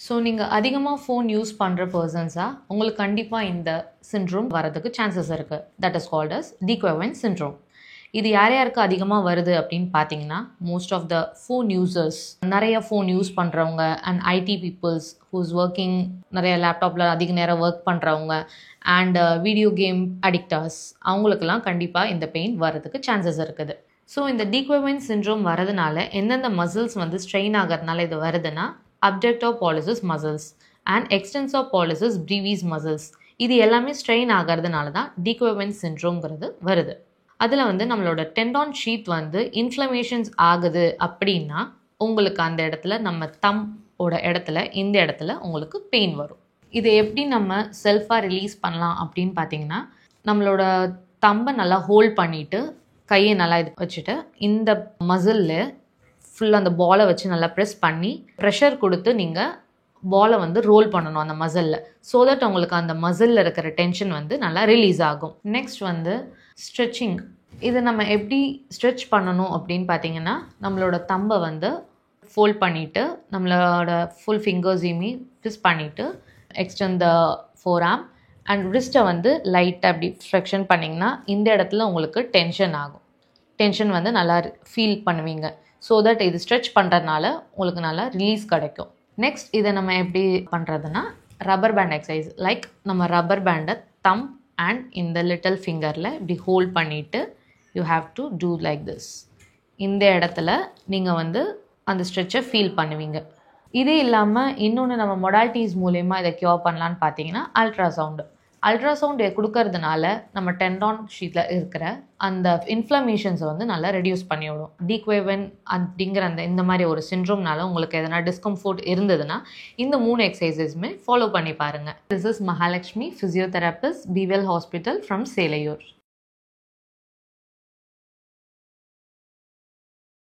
So நீங்கள் அதிகமாக phone use பண்ணுற பர்சன்ஸாக உங்களுக்கு கண்டிப்பாக இந்த சிண்ட்ரோம் வரதுக்கு சான்சஸ் இருக்குது. That is called as de Quervain syndrome. இது யார் யாருக்கு அதிகமாக வருது அப்படின்னு பார்த்தீங்கன்னா, most of the phone users, நிறைய ஃபோன் யூஸ் பண்ணுறவங்க and IT peoples who's working, நிறைய லேப்டாப்பில் அதிக நேரம் ஒர்க் பண்ணுறவங்க அண்ட் வீடியோ கேம் அடிக்டர்ஸ், அவங்களுக்கெல்லாம் கண்டிப்பாக இந்த பெயின் வரதுக்கு சான்சஸ் இருக்குது. ஸோ இந்த டிகோவன் சிண்ட்ரோம் வரதுனால எந்தெந்த மசில்ஸ் வந்து ஸ்ட்ரெயின் ஆகிறதுனால இது வருதுன்னா, abductor pollicis muscles and extensor pollicis brevis muscles. இது எல்லாமே ஸ்ட்ரெயின் ஆகிறதுனால தான் டிகோவன் சிண்ட்ரோம்ங்கிறது வருது. அதில் வந்து நம்மளோட டெண்டான் ஷீத் வந்து இன்ஃப்ளமேஷன்ஸ் ஆகுது அப்படின்னா உங்களுக்கு அந்த இடத்துல நம்ம தம்போட இடத்துல இந்த இடத்துல உங்களுக்கு பெயின் வரும். இதை எப்படி நம்ம செல்ஃபாக ரிலீஸ் பண்ணலாம் அப்படின்னு பார்த்தீங்கன்னா, நம்மளோட தம்பை நல்லா ஹோல்ட் பண்ணிவிட்டு கையை நல்லா இது வச்சுட்டு இந்த மசிலில் ஃபுல்லாக அந்த பாலை வச்சு நல்லா ப்ரெஸ் பண்ணி ப்ரெஷர் கொடுத்து நீங்கள் பாலை வந்து ரோல் பண்ணணும் அந்த மசிலில். ஸோ தட் உங்களுக்கு அந்த மசிலில் இருக்கிற டென்ஷன் வந்து நல்லா ரிலீஸ் ஆகும். நெக்ஸ்ட் வந்து ஸ்ட்ரெச்சிங். இதை நம்ம எப்படி ஸ்ட்ரெச் பண்ணணும் அப்படின்னு பார்த்தீங்கன்னா, நம்மளோட தம்பை வந்து ஃபோல்ட் பண்ணிவிட்டு நம்மளோட ஃபுல் ஃபிங்கர்ஸையுமே ட்விஸ்ட் பண்ணிவிட்டு extend the forearm and ரிஸ்ட்டை வந்து லைட்டாக அப்படி ஃப்ளெக்ஷன் பண்ணிங்கன்னா இந்த இடத்துல உங்களுக்கு டென்ஷன் ஆகும். டென்ஷன் வந்து நல்லா ஃபீல் பண்ணுவீங்க. ஸோ தட் இது ஸ்ட்ரெச் பண்ணுறதுனால உங்களுக்கு நல்லா ரிலீஸ் கிடைக்கும். நெக்ஸ்ட் இதை நம்ம எப்படி பண்ணுறதுன்னா, ரப்பர் பேண்ட் எக்ஸசைஸ். லைக் நம்ம ரப்பர் பேண்டை தம் அண்ட் இந்த லிட்டில் ஃபிங்கரில் இப்படி ஹோல்ட் பண்ணிவிட்டு you have to do like this. இந்த இடத்துல நீங்கள் வந்து அந்த ஸ்ட்ரெச்சை ஃபீல் பண்ணுவீங்க. இதே இல்லாமல் இன்னொன்று நம்ம மொடாலிட்டிஸ் மூலயமா இதை க்யூர் பண்ணலான்னு பார்த்தீங்கன்னா, அல்ட்ராசவுண்டு. அல்ட்ராசவுண்டு கொடுக்கறதுனால நம்ம டெண்டான் ஷீட்டில் இருக்கிற அந்த இன்ஃப்ளமேஷன்ஸை வந்து நல்லா ரெடியூஸ் பண்ணிவிடும். டிகோவன் அப்படிங்கிற இந்த மாதிரி ஒரு சிண்ட்ரோம்னால உங்களுக்கு எதனா டிஸ்கம்ஃபோர்ட் இருந்ததுன்னா இந்த 3 எக்ஸசைஸஸுமே ஃபாலோ பண்ணி பாருங்கள். This is Mahalakshmi, physiotherapist, Be Well hospital from Selaiyur.